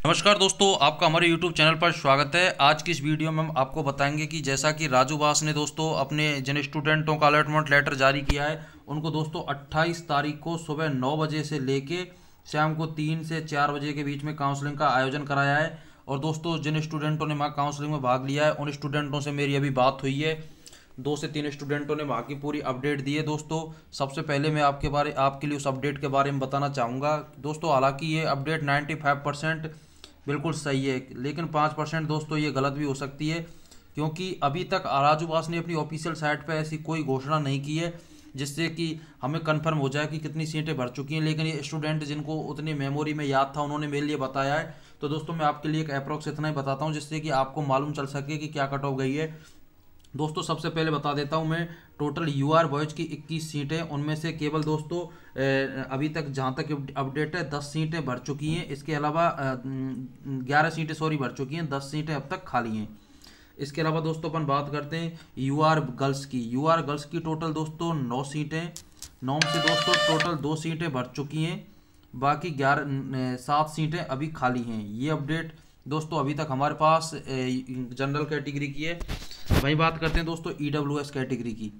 नमस्कार दोस्तों, आपका हमारे YouTube चैनल पर स्वागत है। आज की इस वीडियो में हम आपको बताएंगे कि जैसा कि राजू बास ने दोस्तों अपने जिन स्टूडेंटों का अलॉटमेंट लेटर जारी किया है उनको दोस्तों 28 तारीख को सुबह 9 बजे से लेके शाम को 3 से 4 बजे के बीच में काउंसलिंग का आयोजन कराया है। और दोस्तों जिन स्टूडेंटों ने वहाँ काउंसलिंग में भाग लिया है उन स्टूडेंटों से मेरी अभी बात हुई है। 2 से 3 स्टूडेंटों ने वहाँ की पूरी अपडेट दी है। दोस्तों सबसे पहले मैं आपके लिए उस अपडेट के बारे में बताना चाहूँगा। दोस्तों हालांकि ये अपडेट 95% बिल्कुल सही है, लेकिन 5% दोस्तों ये गलत भी हो सकती है, क्योंकि अभी तक राजू बास ने अपनी ऑफिशियल साइट पर ऐसी कोई घोषणा नहीं की है जिससे कि हमें कंफर्म हो जाए कि कितनी सीटें भर चुकी हैं। लेकिन ये स्टूडेंट जिनको उतनी मेमोरी में याद था उन्होंने मेरे लिए बताया है। तो दोस्तों मैं आपके लिए एक अप्रोक्स इतना ही बताता हूँ जिससे कि आपको मालूम चल सके कि क्या कट ऑफ गई है। दोस्तों सबसे पहले बता देता हूं मैं, टोटल यूआर बॉयज की 21 सीटें, उनमें से केवल दोस्तों अभी तक जहां तक अपडेट है 10 सीटें भर चुकी हैं। इसके अलावा 11 सीटें भर चुकी हैं, 10 सीटें अब तक खाली हैं। इसके अलावा दोस्तों अपन बात करते हैं यूआर गर्ल्स की। यूआर गर्ल्स की टोटल दोस्तों 9 सीटें, 9 में से दोस्तों टोटल 2 सीटें भर चुकी हैं, बाकी 7 सीटें अभी खाली हैं। ये अपडेट दोस्तों अभी तक हमारे पास जनरल कैटेगरी की है। वहीं बात करते हैं दोस्तों ईडब्ल्यूएस कैटेगरी की।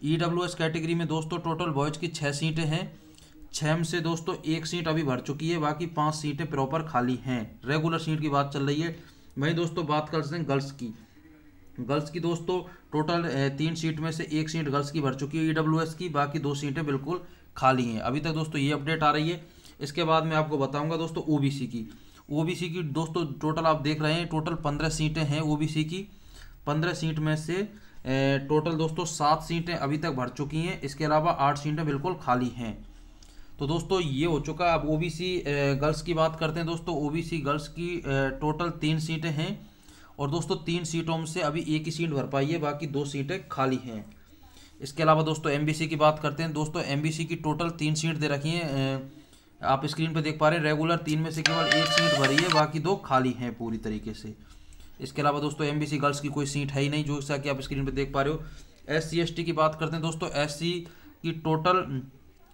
ईडब्ल्यूएस कैटेगरी में दोस्तों टोटल बॉयज की 6 सीटें हैं, 6 में से दोस्तों 1 सीट अभी भर चुकी है, बाकी 5 सीटें प्रॉपर खाली हैं। रेगुलर सीट की बात चल रही है। वहीं दोस्तों बात करते हैं गर्ल्स की। गर्ल्स की दोस्तों टोटल 3 सीट में से 1 सीट गर्ल्स की भर चुकी है ईडब्ल्यूएस की, बाकी 2 सीटें बिल्कुल खाली हैं। अभी तक दोस्तों ये अपडेट आ रही है। इसके बाद मैं आपको बताऊंगा दोस्तों ओबीसी की। ओबीसी की दोस्तों टोटल आप देख रहे हैं, टोटल 15 सीटें हैं ओबीसी की। 15 सीट में से टोटल दोस्तों 7 सीटें अभी तक भर चुकी हैं, इसके अलावा 8 सीटें बिल्कुल खाली हैं। तो दोस्तों ये हो चुका। अब ओबीसी गर्ल्स की बात करते हैं। दोस्तों ओबीसी गर्ल्स की टोटल 3 सीटें हैं, और दोस्तों 3 सीटों में से अभी 1 ही सीट भर पाई है, बाकी 2 सीटें खाली हैं। इसके अलावा दोस्तों एमबीसी की बात करते हैं। दोस्तों एमबीसी की टोटल 3 सीट दे रखी हैं, आप स्क्रीन पर देख पा रहे हैं। रेगुलर 3 में से केवल 1 सीट भरी है, बाकी 2 खाली हैं पूरी तरीके से। इसके अलावा दोस्तों एमबीसी गर्ल्स की कोई सीट है ही नहीं, जो कि आप स्क्रीन पर देख पा रहे हो। एससी एसटी की बात करते हैं। दोस्तों एससी की टोटल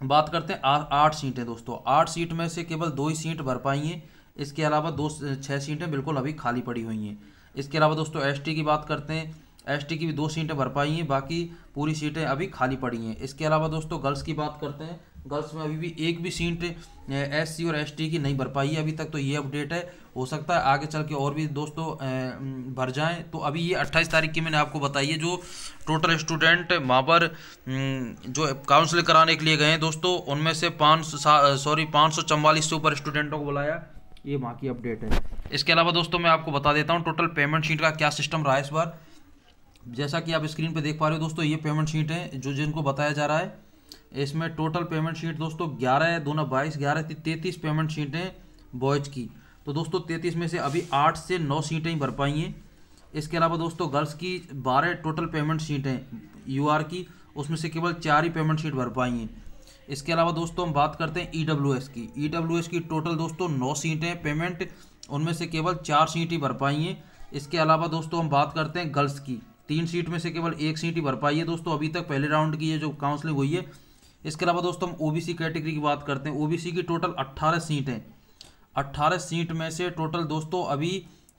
बात करते हैं 8 सीटें। दोस्तों 8 सीट में से केवल 2 ही सीट भर पाई हैं, इसके अलावा 6 सीटें बिल्कुल अभी खाली पड़ी हुई हैं। इसके अलावा दोस्तों एसटी की बात करते हैं। एसटी की भी 2 सीटें भर पाई हैं, बाकी पूरी सीटें अभी खाली पड़ी हैं। इसके अलावा दोस्तों गर्ल्स की बात करते हैं। गर्ल्स में अभी भी एक भी सीट एससी और एसटी की नहीं भर पाई है अभी तक। तो ये अपडेट है, हो सकता है आगे चल के और भी दोस्तों भर जाएं। तो अभी ये 28 तारीख की मैंने आपको बताई है। जो टोटल स्टूडेंट वहाँ पर जो काउंसलिंग कराने के लिए गए हैं दोस्तों, उनमें से 544 से ऊपर स्टूडेंटों को बुलाया। ये वहाँ की अपडेट है। इसके अलावा दोस्तों मैं आपको बता देता हूँ टोटल पेमेंट शीट का क्या सिस्टम रहा है इस बार। जैसा कि आप स्क्रीन पे देख पा रहे हो दोस्तों, ये पेमेंट शीट है जो जिनको बताया जा रहा है। इसमें टोटल पेमेंट शीट दोस्तों 11 दूना 22, 11 33 पेमेंट शीटें बॉयज की। तो दोस्तों 33 में से अभी 8 से 9 सीटें ही भर पाई हैं। इसके अलावा दोस्तों गर्ल्स की 12 टोटल पेमेंट शीटें यूआर की, उसमें से केवल 4 ही पेमेंट शीट भर पाई हैं। इसके अलावा दोस्तों हम बात करते हैं ईडब्ल्यूएस की। ईडब्ल्यूएस की टोटल दोस्तों 9 सीटें पेमेंट, उनमें से केवल 4 सीट ही भर पाई हैं। इसके अलावा दोस्तों हम बात करते हैं गर्ल्स की। 3 सीट में से केवल 1 सीट ही भर पाई है दोस्तों अभी तक पहले राउंड की ये जो काउंसलिंग हुई है। इसके अलावा दोस्तों हम ओबीसी कैटेगरी की बात करते हैं। ओबीसी की टोटल 18 सीटें, 18 सीट में से टोटल दोस्तों अभी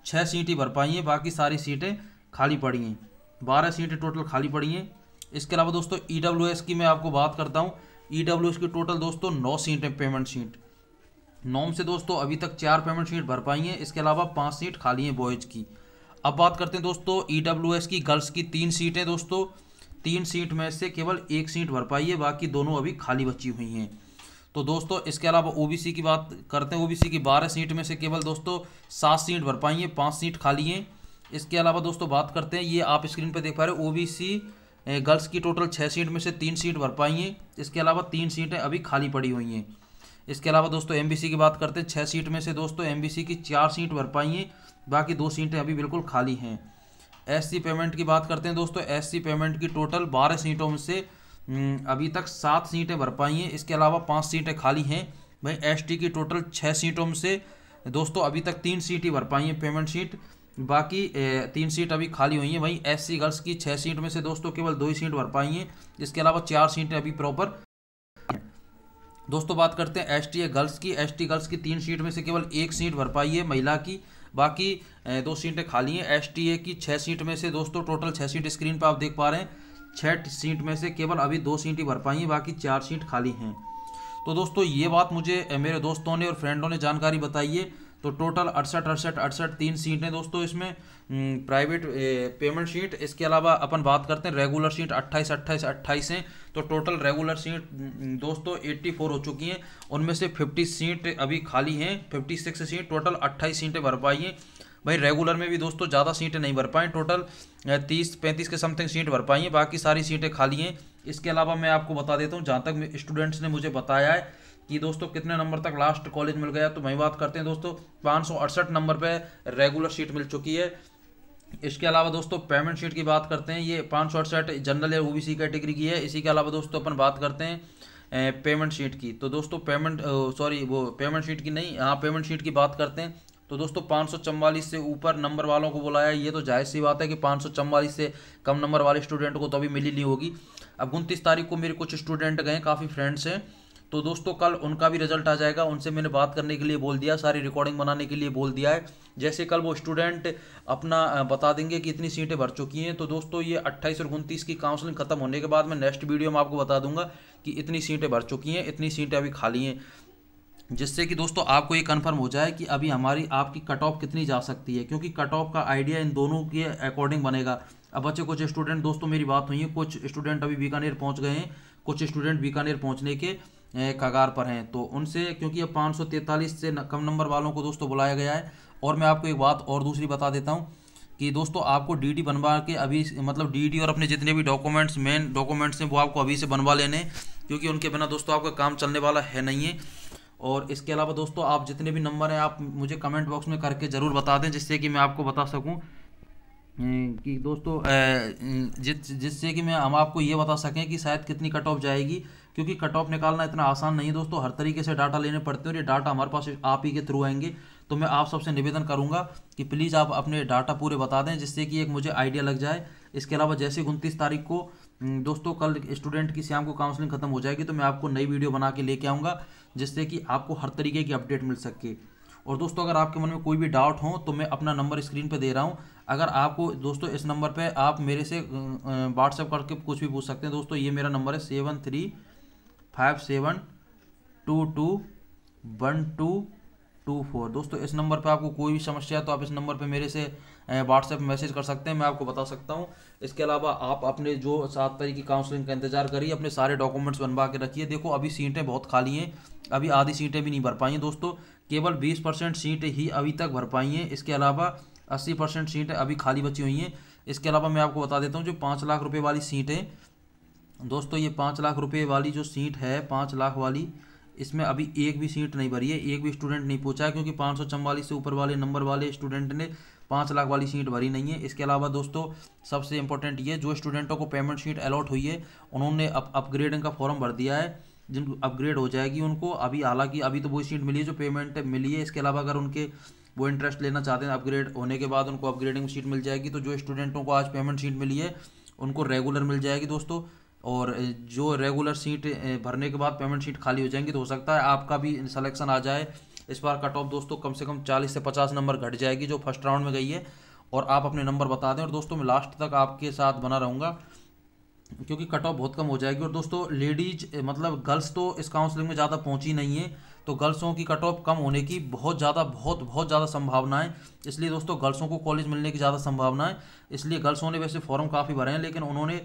6 सीट ही भर पाई हैं, बाकी सारी सीटें खाली पड़ी हैं। 12 सीटें टोटल खाली पड़ी हैं। इसके अलावा दोस्तों ईडब्ल्यूएस की मैं आपको बात करता हूँ। ईडब्ल्यूएस की टोटल दोस्तों 9 सीटें पेमेंट शीट, 9 में से दोस्तों अभी तक 4 पेमेंट शीट भर पाई हैं, इसके अलावा 5 सीट खाली हैं बॉयज़ की। अब बात करते हैं दोस्तों ईडब्ल्यूएस की। गर्ल्स की 3 सीटें दोस्तों, 3 सीट में से केवल 1 सीट भर पाई है, बाकी दोनों अभी खाली बची हुई हैं। तो दोस्तों इसके अलावा ओबीसी की बात करते हैं। ओबीसी की 12 सीट में से केवल दोस्तों 7 सीट भर पाई हैं, 5 सीट खाली हैं। इसके अलावा दोस्तों बात करते हैं, ये आप स्क्रीन पर देख पा रहे हो, ओबीसी गर्ल्स की टोटल 6 सीट में से 3 सीट भर पाई हैं, इसके अलावा 3 सीटें अभी खाली पड़ी हुई हैं। इसके अलावा दोस्तों एमबीसी की बात करते हैं। 6 सीट में से दोस्तों एमबीसी की 4 सीट भर पाई हैं, बाकी 2 सीटें अभी बिल्कुल खाली हैं। एससी पेमेंट की बात करते हैं दोस्तों। एससी पेमेंट की टोटल 12 सीटों में से अभी तक 7 सीटें भर पाई हैं, इसके अलावा 5 सीटें खाली हैं। भाई एसटी की टोटल 6 सीटों में से दोस्तों अभी तक 3 सीट ही भर पाई हैं पेमेंट सीट, बाकी 3 सीट अभी खाली हुई हैं। वहीं एससी गर्ल्स की 6 सीट में से दोस्तों केवल 2 ही सीट भर पाई हैं, इसके अलावा 4 सीटें अभी प्रॉपर। दोस्तों बात करते हैं एसटी गर्ल्स की। एसटी गर्ल्स की 3 सीट में से केवल 1 सीट भर पाई है महिला की, बाकी 2 सीटें खाली हैं। एसटीए की 6 सीट में से दोस्तों टोटल 6 सीट स्क्रीन पर आप देख पा रहे हैं, 6 सीट में से केवल अभी 2 सीट ही भर पाई हैं, बाकी 4 सीट खाली हैं। तो दोस्तों ये बात मुझे मेरे दोस्तों ने और फ्रेंडों ने जानकारी बताई है। तो टोटल 68 3 सीटें दोस्तों इसमें प्राइवेट पेमेंट सीट। इसके अलावा अपन बात करते हैं रेगुलर सीट 28 हैं। तो टोटल रेगुलर सीट दोस्तों 84 हो चुकी हैं, उनमें से 50 सीट अभी खाली हैं, 56 सीट, टोटल 28 सीटें भर पाई हैं। भाई रेगुलर में भी दोस्तों ज़्यादा सीटें नहीं भर पाई, टोटल 30-35 के समथिंग सीट भर पाई हैं, बाकी सारी सीटें खाली हैं। इसके अलावा मैं आपको बता देता हूँ, जहाँ तक स्टूडेंट्स ने मुझे बताया है कि दोस्तों कितने नंबर तक लास्ट कॉलेज मिल गया, तो वही बात करते हैं दोस्तों 568 नंबर पे रेगुलर सीट मिल चुकी है। इसके अलावा दोस्तों पेमेंट शीट की बात करते हैं, ये 568 जनरल या ओबीसी कैटेगरी की है। इसी के अलावा दोस्तों अपन बात करते हैं पेमेंट शीट की। तो दोस्तों पेमेंट शीट की नहीं, हाँ पेमेंट शीट की बात करते हैं। तो दोस्तों 544 से ऊपर नंबर वालों को बुलाया, ये तो जाहिर सी बात है कि 544 से कम नंबर वाले स्टूडेंट को तो अभी मिली नहीं होगी। अब 29 तारीख को मेरे कुछ स्टूडेंट गए, काफ़ी फ्रेंड्स हैं, तो दोस्तों कल उनका भी रिजल्ट आ जाएगा। उनसे मैंने बात करने के लिए बोल दिया, सारी रिकॉर्डिंग बनाने के लिए बोल दिया है। जैसे कल वो स्टूडेंट अपना बता देंगे कि इतनी सीटें भर चुकी हैं, तो दोस्तों ये 28 और 29 की काउंसलिंग खत्म होने के बाद मैं नेक्स्ट वीडियो में आपको बता दूंगा कि इतनी सीटें भर चुकी हैं, इतनी सीटें अभी खाली हैं, जिससे कि दोस्तों आपको ये कन्फर्म हो जाए कि अभी हमारी आपकी कट ऑफ कितनी जा सकती है, क्योंकि कट ऑफ का आइडिया इन दोनों के अकॉर्डिंग बनेगा। अब बच्चे कुछ स्टूडेंट दोस्तों मेरी बात हुई है, कुछ स्टूडेंट अभी बीकानेर पहुंच गए हैं, कुछ स्टूडेंट बीकानेर पहुंचने के कगार पर हैं, तो उनसे क्योंकि अब 543 से कम नंबर वालों को दोस्तों बुलाया गया है। और मैं आपको एक बात और दूसरी बता देता हूँ कि दोस्तों आपको डीडी बनवा के अभी, मतलब डीडी और अपने जितने भी डॉक्यूमेंट्स, मेन डॉक्यूमेंट्स हैं, वो आपको अभी से बनवा लेने, क्योंकि उनके बिना दोस्तों आपका काम चलने वाला है नहीं है। और इसके अलावा दोस्तों आप जितने भी नंबर हैं आप मुझे कमेंट बॉक्स में करके ज़रूर बता दें, जिससे कि मैं आपको बता सकूं कि दोस्तों जिससे कि हम आपको ये बता सकें कि शायद कितनी कट ऑफ जाएगी, क्योंकि कट ऑफ निकालना इतना आसान नहीं है दोस्तों, हर तरीके से डाटा लेने पड़ते हैं और ये डाटा हमारे पास आप ही के थ्रू आएंगे। तो मैं आप सबसे निवेदन करूंगा कि प्लीज़ आप अपने डाटा पूरे बता दें, जिससे कि एक मुझे आइडिया लग जाए। इसके अलावा जैसे 29 तारीख को दोस्तों कल स्टूडेंट की शाम को काउंसलिंग खत्म हो जाएगी, तो मैं आपको नई वीडियो बना के लेके आऊँगा, जिससे कि आपको हर तरीके की अपडेट मिल सके। और दोस्तों अगर आपके मन में कोई भी डाउट हो तो मैं अपना नंबर स्क्रीन पे दे रहा हूँ, अगर आपको दोस्तों इस नंबर पे आप मेरे से व्हाट्सएप करके कुछ भी पूछ सकते हैं। दोस्तों ये मेरा नंबर है 7357221224। दोस्तों इस नंबर पे आपको कोई भी समस्या है तो आप इस नंबर पे मेरे से व्हाट्सएप मैसेज कर सकते हैं, मैं आपको बता सकता हूँ। इसके अलावा आप अपने जो 7 तारीख की काउंसलिंग का इंतजार करिए, अपने सारे डॉक्यूमेंट्स बनवा के रखिए। देखो अभी सीटें बहुत खाली हैं, अभी आधी सीटें भी नहीं भर पाई हैं दोस्तों, केवल 20% सीटें ही अभी तक भर पाई हैं। इसके अलावा 80% सीटें अभी खाली बची हुई हैं। इसके अलावा मैं आपको बता देता हूँ जो 5 लाख रुपए वाली सीटें, दोस्तों ये 5 लाख रुपए वाली जो सीट है, 5 लाख वाली, इसमें अभी एक भी सीट नहीं भरी है, एक भी स्टूडेंट नहीं पूछा है, क्योंकि 544 से ऊपर वाले नंबर वाले स्टूडेंट ने 5 लाख वाली सीट भरी नहीं है। इसके अलावा दोस्तों सबसे इंपॉर्टेंट ये, जो स्टूडेंटों को पेमेंट सीट अलॉट हुई है उन्होंने अपग्रेडिंग का फॉर्म भर दिया है, जिनको अपग्रेड हो जाएगी उनको अभी, हालांकि अभी तो वही सीट मिली है जो पेमेंट मिली है। इसके अलावा अगर उनके वो इंटरेस्ट लेना चाहते हैं अपग्रेड होने के बाद, उनको अपग्रेडिंग सीट मिल जाएगी। तो जो स्टूडेंटों को आज पेमेंट सीट मिली है उनको रेगुलर मिल जाएगी दोस्तों, और जो रेगुलर सीट भरने के बाद पेमेंट सीट खाली हो जाएंगी, तो हो सकता है आपका भी सिलेक्शन आ जाए। इस बार कट ऑफ दोस्तों कम से कम 40 से 50 नंबर घट जाएगी जो फर्स्ट राउंड में गई है, और आप अपने नंबर बता दें। और दोस्तों मैं लास्ट तक आपके साथ बना रहूँगा, क्योंकि कट ऑफ बहुत कम हो जाएगी। और दोस्तों लेडीज मतलब गर्ल्स तो इस काउंसलिंग में ज़्यादा पहुंची नहीं है, तो गर्ल्सों की कट ऑफ कम होने की बहुत ज़्यादा संभावना है। इसलिए दोस्तों गर्ल्सों को कॉलेज मिलने की ज़्यादा संभावना है, इसलिए गर्ल्सों ने वैसे फॉर्म काफ़ी भरे हैं, लेकिन उन्होंने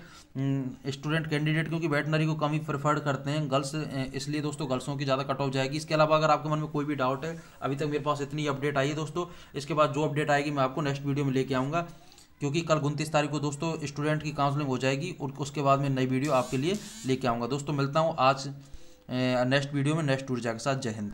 स्टूडेंट कैंडिडेट क्योंकि वेटनरी को कम ही प्रेफर्ड करते हैं गर्ल्स, इसलिए दोस्तों गर्ल्सों की ज़्यादा कट ऑफ जाएगी। इसके अलावा अगर आपके मन में कोई भी डाउट है, अभी तक मेरे पास इतनी अपडेट आई है दोस्तों, इसके बाद जो अपडेट आएगी मैं आपको नेक्स्ट वीडियो में लेके आऊँगा, क्योंकि कल 29 तारीख को दोस्तों स्टूडेंट की काउंसलिंग हो जाएगी, और उसके बाद मैं नई वीडियो आपके लिए लेके आऊँगा। दोस्तों मिलता हूँ आज नेक्स्ट वीडियो में नेक्स्ट ऊर्जा के साथ। जय हिंद।